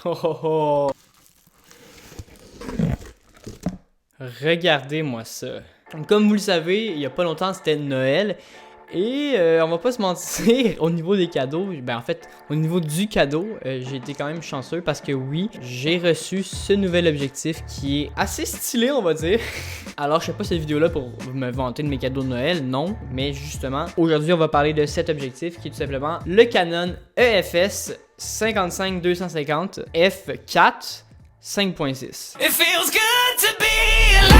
Oh, oh, oh. Regardez-moi ça. Comme vous le savez, il y a pas longtemps, c'était Noël. Et on va pas se mentir, au niveau des cadeaux, ben en fait, au niveau du cadeau, j'ai été quand même chanceux parce que oui, j'ai reçu ce nouvel objectif qui est assez stylé, on va dire. Alors, je fais pas cette vidéo-là pour me vanter de mes cadeaux de Noël, non, mais justement, aujourd'hui, on va parler de cet objectif qui est tout simplement le Canon EFS 55-250 f4 5.6. It feels good to be alive.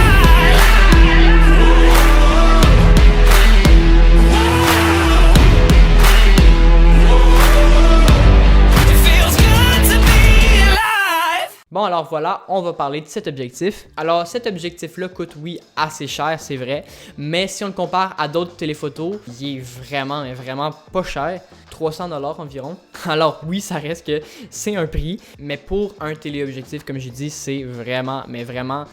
It feels good to be alive. Bon, alors voilà, on va parler de cet objectif. Alors, cet objectif-là coûte, oui, assez cher, c'est vrai, mais si on le compare à d'autres téléphotos, il est vraiment pas cher. 300$ environ. Alors oui, ça reste que c'est un prix, mais pour un téléobjectif, comme j'ai dit, c'est vraiment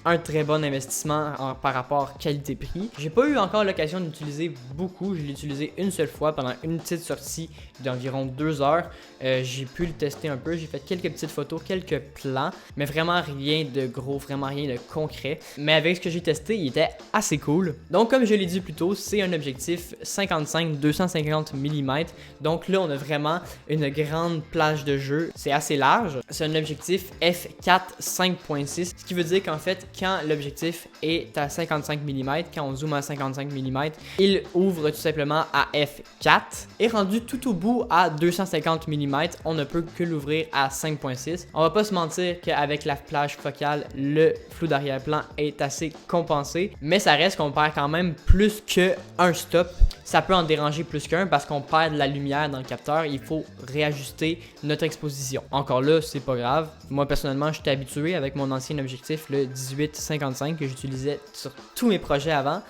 un très bon investissement par rapport qualité-prix. J'ai pas eu encore l'occasion d'utiliser beaucoup, je l'ai utilisé une seule fois pendant une petite sortie d'environ 2 heures. J'ai pu le tester un peu, j'ai fait quelques petites photos, quelques plans, mais vraiment rien de gros, vraiment rien de concret. Mais avec ce que j'ai testé, il était assez cool. Donc comme je l'ai dit plus tôt, c'est un objectif 55-250 mm. Donc là, on a vraiment une grande plage de jeu. C'est assez large. C'est un objectif f4 5.6, ce qui veut dire qu'en fait, quand l'objectif est à 55 mm, quand on zoome à 55 mm, il ouvre tout simplement à f4. Et rendu tout au bout à 250 mm, on ne peut que l'ouvrir à 5.6. On va pas se mentir qu'avec la plage focale, le flou d'arrière-plan est assez compensé, mais ça reste qu'on perd quand même plus qu'un stop. Ça peut en déranger plus qu'un parce qu'on perd de la lumière dans le capteur. Il faut réajuster notre exposition. Encore là, c'est pas grave. Moi, personnellement, j'étais habitué avec mon ancien objectif, le 18-55, que j'utilisais sur tous mes projets avant.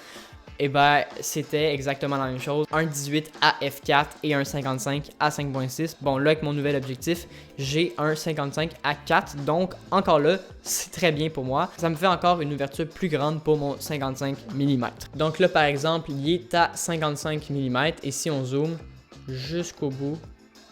Et ben, c'était exactement la même chose. Un 18 à f4 et un 55 à 5.6. Bon, là, avec mon nouvel objectif, j'ai un 55 à 4. Donc, encore là, c'est très bien pour moi. Ça me fait encore une ouverture plus grande pour mon 55 mm. Donc là, par exemple, il est à 55 mm. Et si on zoome jusqu'au bout,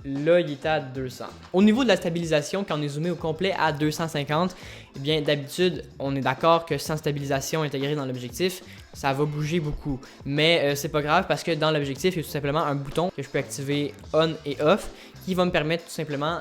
là, il est à 200. Au niveau de la stabilisation, quand on est zoomé au complet à 250, eh bien, d'habitude, on est d'accord que sans stabilisation intégrée dans l'objectif, ça va bouger beaucoup. Mais c'est pas grave parce que dans l'objectif, il y a tout simplement un bouton que je peux activer on et off qui va me permettre tout simplement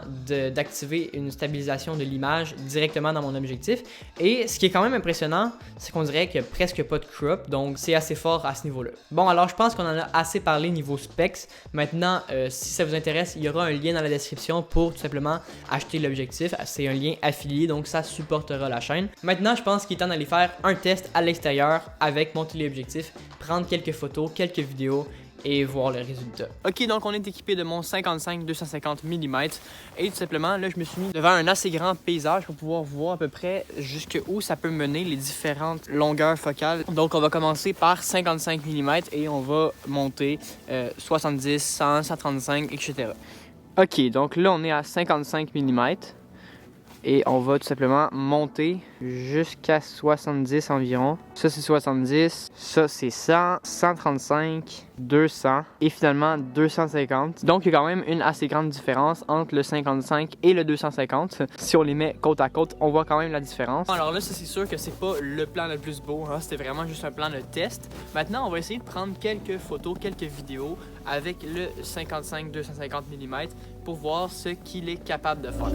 d'activer une stabilisation de l'image directement dans mon objectif. Et ce qui est quand même impressionnant, c'est qu'on dirait qu'il n'y a presque pas de crop, donc c'est assez fort à ce niveau-là. Bon, alors je pense qu'on en a assez parlé niveau specs. Maintenant, si ça vous intéresse, il y aura un lien dans la description pour tout simplement acheter l'objectif. C'est un lien affilié, donc ça supportera la chaîne. Maintenant, je pense qu'il est temps d'aller faire un test à l'extérieur avec mon téléobjectif, prendre quelques photos, quelques vidéos et voir le résultat. Ok, donc on est équipé de mon 55-250 mm et tout simplement, là, je me suis mis devant un assez grand paysage pour pouvoir voir à peu près jusqu'où ça peut mener les différentes longueurs focales. Donc, on va commencer par 55 mm et on va monter 70, 100, 135, etc. Ok, donc là, on est à 55 mm. Et on va tout simplement monter jusqu'à 70 environ. Ça, c'est 70. Ça, c'est 100, 135, 200 et finalement 250. Donc, il y a quand même une assez grande différence entre le 55 et le 250. Si on les met côte à côte, on voit quand même la différence. Alors là, ça, c'est sûr que c'est pas le plan le plus beau. Hein? C'était vraiment juste un plan de test. Maintenant, on va essayer de prendre quelques photos, quelques vidéos avec le 55-250 mm pour voir ce qu'il est capable de faire.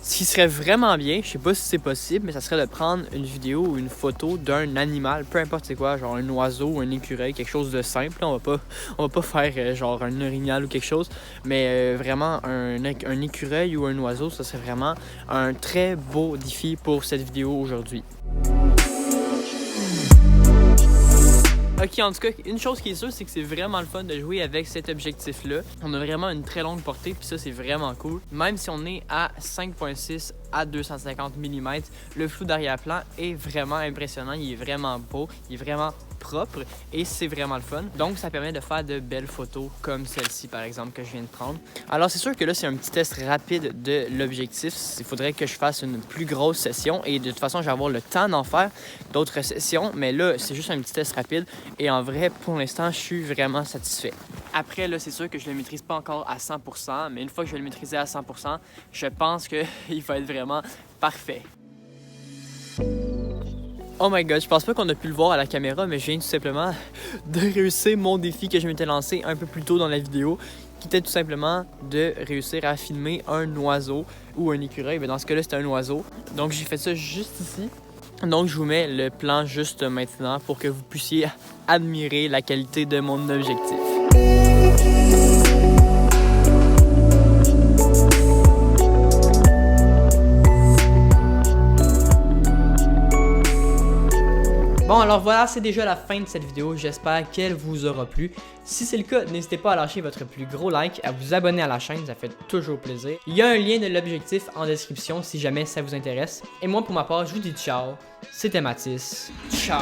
Ce qui serait vraiment bien, je sais pas si c'est possible, mais ça serait de prendre une vidéo ou une photo d'un animal, peu importe c'est quoi, genre un oiseau, un écureuil, quelque chose de simple. On va pas faire genre un orignal ou quelque chose, mais vraiment un écureuil ou un oiseau, ça serait vraiment un très beau défi pour cette vidéo aujourd'hui. Ok, en tout cas, une chose qui est sûre, c'est que c'est vraiment le fun de jouer avec cet objectif-là. On a vraiment une très longue portée, puis ça, c'est vraiment cool. Même si on est à 5.6 à 250 mm. Le flou d'arrière-plan est vraiment impressionnant, il est vraiment beau, il est vraiment propre et c'est vraiment le fun. Donc ça permet de faire de belles photos comme celle-ci par exemple que je viens de prendre. Alors c'est sûr que là c'est un petit test rapide de l'objectif. Il faudrait que je fasse une plus grosse session et de toute façon je vais avoir le temps d'en faire d'autres sessions, mais là c'est juste un petit test rapide et en vrai pour l'instant je suis vraiment satisfait. Après là c'est sûr que je le maîtrise pas encore à 100%, mais une fois que je vais le maîtriser à 100%, je pense qu'il va être vraiment parfait. Oh my god, je pense pas qu'on a pu le voir à la caméra, mais je viens tout simplement de réussir mon défi que je m'étais lancé un peu plus tôt dans la vidéo, qui était tout simplement de réussir à filmer un oiseau ou un écureuil. Mais dans ce cas-là, c'était un oiseau. Donc j'ai fait ça juste ici. Donc je vous mets le plan juste maintenant pour que vous puissiez admirer la qualité de mon objectif. Bon alors voilà, c'est déjà la fin de cette vidéo, j'espère qu'elle vous aura plu. Si c'est le cas, n'hésitez pas à lâcher votre plus gros like, à vous abonner à la chaîne, ça fait toujours plaisir. Il y a un lien de l'objectif en description si jamais ça vous intéresse. Et moi pour ma part, je vous dis ciao, c'était Mathis. Ciao!